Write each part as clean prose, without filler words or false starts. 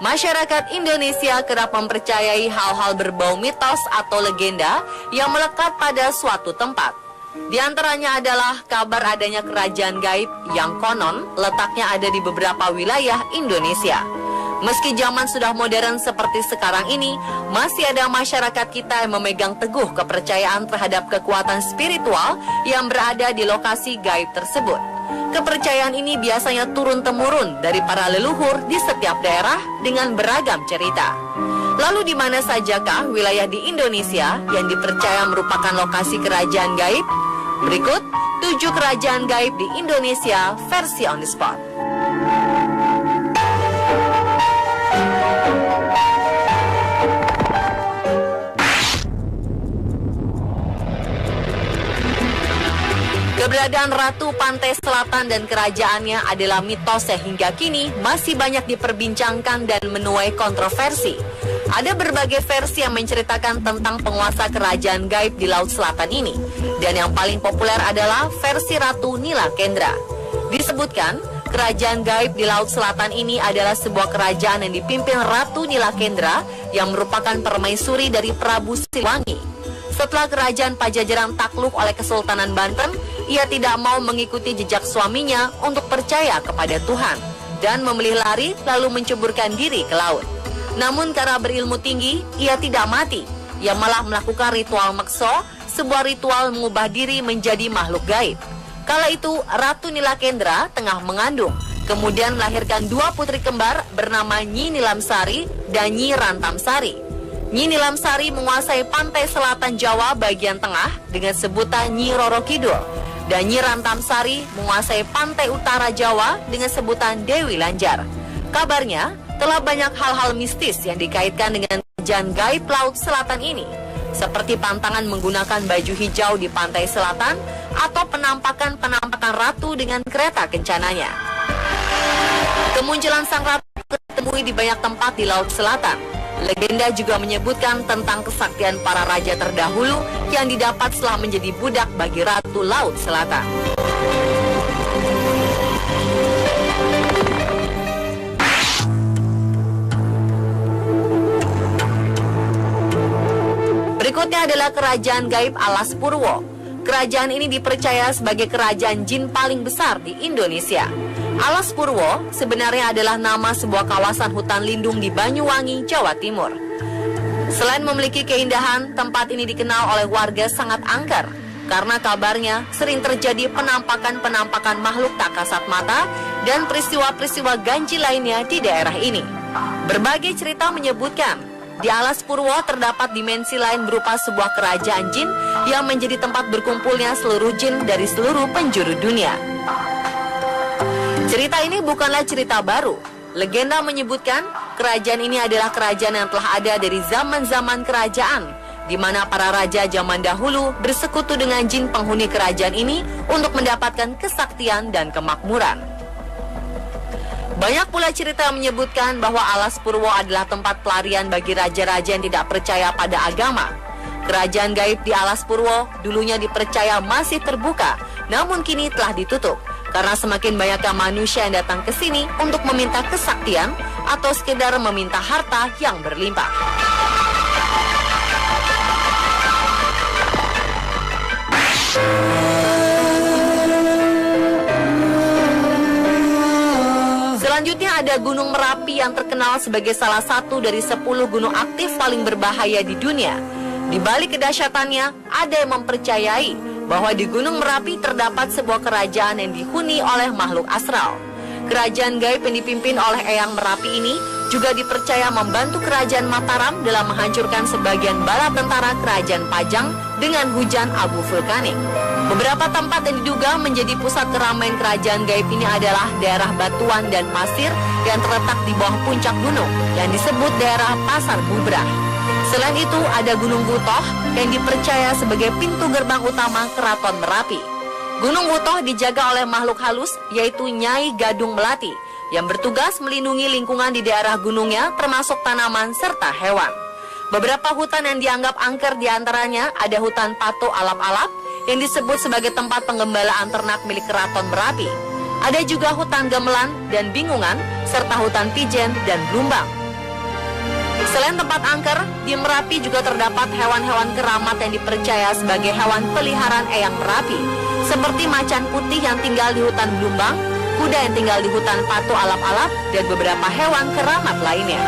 Masyarakat Indonesia kerap mempercayai hal-hal berbau mitos atau legenda yang melekat pada suatu tempat. Di antaranya adalah kabar adanya kerajaan gaib yang konon letaknya ada di beberapa wilayah Indonesia. Meski zaman sudah modern seperti sekarang ini, masih ada masyarakat kita yang memegang teguh kepercayaan terhadap kekuatan spiritual yang berada di lokasi gaib tersebut. Kepercayaan ini biasanya turun-temurun dari para leluhur di setiap daerah dengan beragam cerita. Lalu di mana sajakah wilayah di Indonesia yang dipercaya merupakan lokasi kerajaan gaib? Berikut 7 kerajaan gaib di Indonesia versi on the spot. Keberadaan Ratu Pantai Selatan dan kerajaannya adalah mitos yang hingga kini masih banyak diperbincangkan dan menuai kontroversi. Ada berbagai versi yang menceritakan tentang penguasa kerajaan gaib di Laut Selatan ini. Dan yang paling populer adalah versi Ratu Nila Kendra. Disebutkan, kerajaan gaib di Laut Selatan ini adalah sebuah kerajaan yang dipimpin Ratu Nila Kendra yang merupakan permaisuri dari Prabu Siliwangi. Setelah kerajaan Pajajaran takluk oleh Kesultanan Banten, ia tidak mau mengikuti jejak suaminya untuk percaya kepada Tuhan dan memilih lari lalu menceburkan diri ke laut. Namun karena berilmu tinggi, ia tidak mati. Ia malah melakukan ritual mekso, sebuah ritual mengubah diri menjadi makhluk gaib. Kala itu, Ratu Nila Kendra tengah mengandung, kemudian melahirkan 2 putri kembar bernama Nyi Nilamsari dan Nyi Rantamsari. Nyi Nilamsari menguasai pantai selatan Jawa bagian tengah dengan sebutan Nyi Roro Kidul, dan Nyi Rantamsari menguasai pantai utara Jawa dengan sebutan Dewi Lanjar. Kabarnya, telah banyak hal-hal mistis yang dikaitkan dengan kerajaan gaib Laut Selatan ini, seperti pantangan menggunakan baju hijau di pantai selatan atau penampakan ratu dengan kereta kencananya. Kemunculan sang ratu ditemui di banyak tempat di Laut Selatan. Legenda juga menyebutkan tentang kesaktian para raja terdahulu yang didapat setelah menjadi budak bagi Ratu Laut Selatan. Berikutnya adalah kerajaan gaib Alas Purwo. Kerajaan ini dipercaya sebagai kerajaan jin paling besar di Indonesia. Alas Purwo sebenarnya adalah nama sebuah kawasan hutan lindung di Banyuwangi, Jawa Timur. Selain memiliki keindahan, tempat ini dikenal oleh warga sangat angker karena kabarnya sering terjadi penampakan makhluk tak kasat mata dan peristiwa-peristiwa ganjil lainnya di daerah ini. Berbagai cerita menyebutkan di Alas Purwo terdapat dimensi lain berupa sebuah kerajaan jin yang menjadi tempat berkumpulnya seluruh jin dari seluruh penjuru dunia. Cerita ini bukanlah cerita baru. Legenda menyebutkan kerajaan ini adalah kerajaan yang telah ada dari zaman-zaman kerajaan, di mana para raja zaman dahulu bersekutu dengan jin penghuni kerajaan ini untuk mendapatkan kesaktian dan kemakmuran. Banyak pula cerita yang menyebutkan bahwa Alas Purwo adalah tempat pelarian bagi raja-raja yang tidak percaya pada agama. Kerajaan gaib di Alas Purwo dulunya dipercaya masih terbuka, namun kini telah ditutup karena semakin banyaknya manusia yang datang ke sini untuk meminta kesaktian atau sekedar meminta harta yang berlimpah. Selanjutnya ada Gunung Merapi yang terkenal sebagai salah satu dari 10 gunung aktif paling berbahaya di dunia. Di balik kedahsyatannya, ada yang mempercayai bahwa di Gunung Merapi terdapat sebuah kerajaan yang dihuni oleh makhluk astral. Kerajaan gaib yang dipimpin oleh Eyang Merapi ini juga dipercaya membantu kerajaan Mataram dalam menghancurkan sebagian bala tentara kerajaan Pajang dengan hujan abu vulkanik. Beberapa tempat yang diduga menjadi pusat keramaian kerajaan gaib ini adalah daerah batuan dan pasir yang terletak di bawah puncak gunung yang disebut daerah Pasar Bubrah. Selain itu ada Gunung Butoh yang dipercaya sebagai pintu gerbang utama Keraton Merapi. Gunung Butoh dijaga oleh makhluk halus yaitu Nyai Gadung Melati yang bertugas melindungi lingkungan di daerah gunungnya termasuk tanaman serta hewan. Beberapa hutan yang dianggap angker diantaranya ada hutan Pato Alap-Alap yang disebut sebagai tempat penggembalaan ternak milik Keraton Merapi. Ada juga hutan Gamelan dan Bingungan serta hutan Pijen dan Blumbang. Selain tempat angker, di Merapi juga terdapat hewan-hewan keramat yang dipercaya sebagai hewan peliharaan Eyang Merapi, seperti macan putih yang tinggal di hutan Blumbang, kuda yang tinggal di hutan Patu Alap-Alap, dan beberapa hewan keramat lainnya.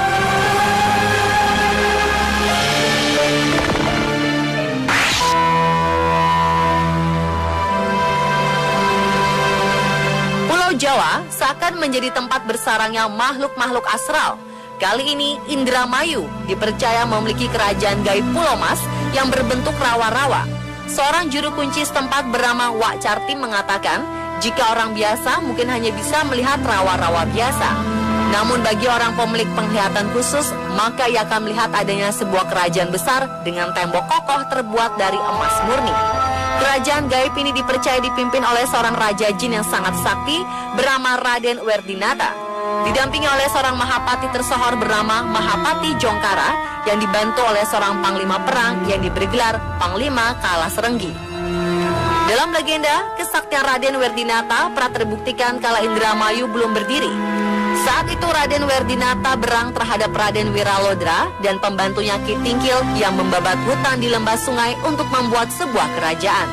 Pulau Jawa seakan menjadi tempat bersarangnya makhluk-makhluk astral. Kali ini Indramayu dipercaya memiliki kerajaan gaib Pulau Mas yang berbentuk rawa-rawa. Seorang juru kunci setempat bernama Wak Cartim mengatakan, jika orang biasa mungkin hanya bisa melihat rawa-rawa biasa. Namun bagi orang pemilik penglihatan khusus, maka ia akan melihat adanya sebuah kerajaan besar dengan tembok kokoh terbuat dari emas murni. Kerajaan gaib ini dipercaya dipimpin oleh seorang raja jin yang sangat sakti bernama Raden Werdinata, didampingi oleh seorang Mahapati tersohor bernama Mahapati Jongkara yang dibantu oleh seorang panglima perang yang diberi gelar Panglima Kalasrenggi. Dalam legenda, kesaktian Raden Werdinata pernah terbuktikan kala Indramayu belum berdiri. Saat itu Raden Werdinata berang terhadap Raden Wiralodra dan pembantunya Ki Tingkil yang membabat hutan di lembah sungai untuk membuat sebuah kerajaan.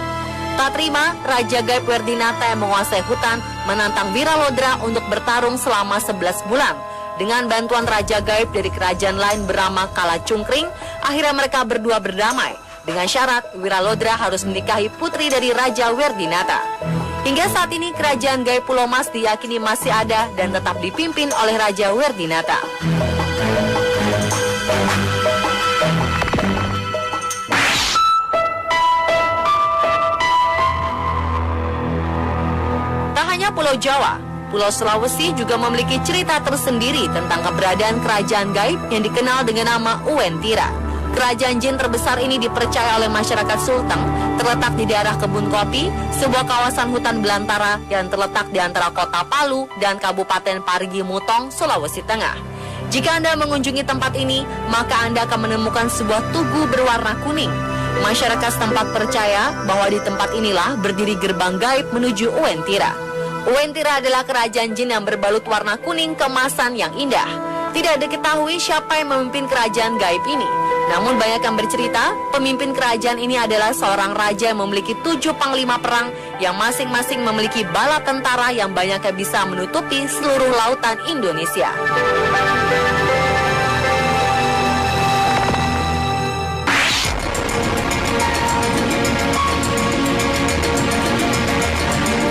Tak terima, Raja Gaib Werdinata yang menguasai hutan menantang Wiralodra untuk bertarung selama 11 bulan. Dengan bantuan Raja Gaib dari kerajaan lain bernama Kalacungkring, akhirnya mereka berdua berdamai. Dengan syarat, Wiralodra harus menikahi putri dari Raja Werdinata. Hingga saat ini, kerajaan gaib Pulau Mas diyakini masih ada dan tetap dipimpin oleh Raja Werdinata. Tak hanya Pulau Jawa, Pulau Sulawesi juga memiliki cerita tersendiri tentang keberadaan kerajaan gaib yang dikenal dengan nama Uwentira. Kerajaan jin terbesar ini dipercaya oleh masyarakat Sulteng, terletak di daerah Kebun Kopi, sebuah kawasan hutan belantara yang terletak di antara kota Palu dan Kabupaten Parigi Mutong, Sulawesi Tengah. Jika Anda mengunjungi tempat ini, maka Anda akan menemukan sebuah tugu berwarna kuning. Masyarakat setempat percaya bahwa di tempat inilah berdiri gerbang gaib menuju Uwentira. Uwentira adalah kerajaan jin yang berbalut warna kuning keemasan yang indah. Tidak diketahui siapa yang memimpin kerajaan gaib ini. Namun banyak yang bercerita, pemimpin kerajaan ini adalah seorang raja yang memiliki 7 panglima perang yang masing-masing memiliki bala tentara yang banyaknya bisa menutupi seluruh lautan Indonesia.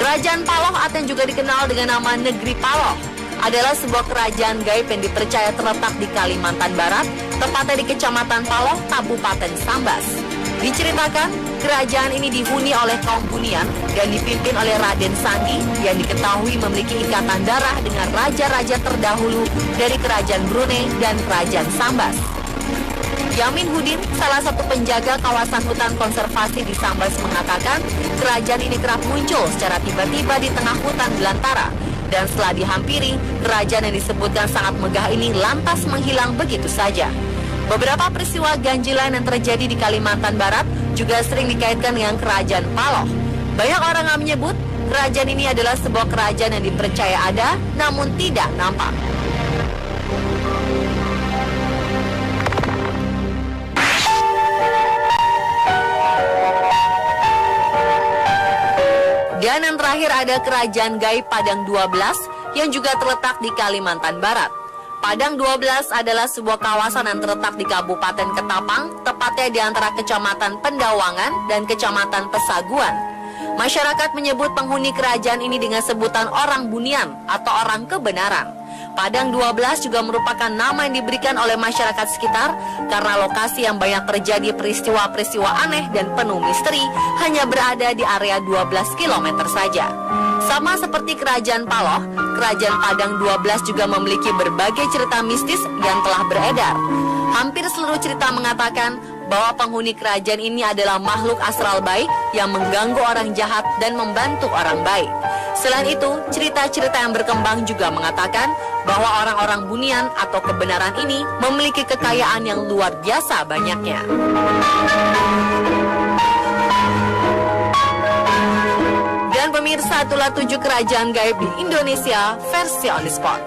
Kerajaan Paloh atau yang juga dikenal dengan nama Negeri Paloh adalah sebuah kerajaan gaib yang dipercaya terletak di Kalimantan Barat, tepatnya di Kecamatan Paloh, Kabupaten Sambas. Diceritakan, kerajaan ini dihuni oleh kaum Bunian dan dipimpin oleh Raden Sandi yang diketahui memiliki ikatan darah dengan raja-raja terdahulu dari Kerajaan Brunei dan Kerajaan Sambas. Yamin Hudin, salah satu penjaga kawasan hutan konservasi di Sambas mengatakan, kerajaan ini kerap muncul secara tiba-tiba di tengah hutan belantara. Dan setelah dihampiri, kerajaan yang disebutkan sangat megah ini lantas menghilang begitu saja. Beberapa peristiwa ganjilan yang terjadi di Kalimantan Barat juga sering dikaitkan dengan kerajaan Paloh. Banyak orang yang menyebut kerajaan ini adalah sebuah kerajaan yang dipercaya ada, namun tidak nampak. Dan yang terakhir ada kerajaan gaib Padang 12 yang juga terletak di Kalimantan Barat. Padang 12 adalah sebuah kawasan yang terletak di Kabupaten Ketapang, tepatnya di antara Kecamatan Pendawangan dan Kecamatan Pesaguan. Masyarakat menyebut penghuni kerajaan ini dengan sebutan orang Bunian atau orang kebenaran. Padang 12 juga merupakan nama yang diberikan oleh masyarakat sekitar karena lokasi yang banyak terjadi peristiwa-peristiwa aneh dan penuh misteri hanya berada di area 12 km saja. Sama seperti kerajaan Paloh, kerajaan Padang 12 juga memiliki berbagai cerita mistis yang telah beredar. Hampir seluruh cerita mengatakan bahwa penghuni kerajaan ini adalah makhluk astral baik yang mengganggu orang jahat dan membantu orang baik. Selain itu, cerita-cerita yang berkembang juga mengatakan bahwa orang-orang Bunian atau kebenaran ini memiliki kekayaan yang luar biasa banyaknya. Dan pemirsa, itulah 7 kerajaan gaib di Indonesia versi On The Spot.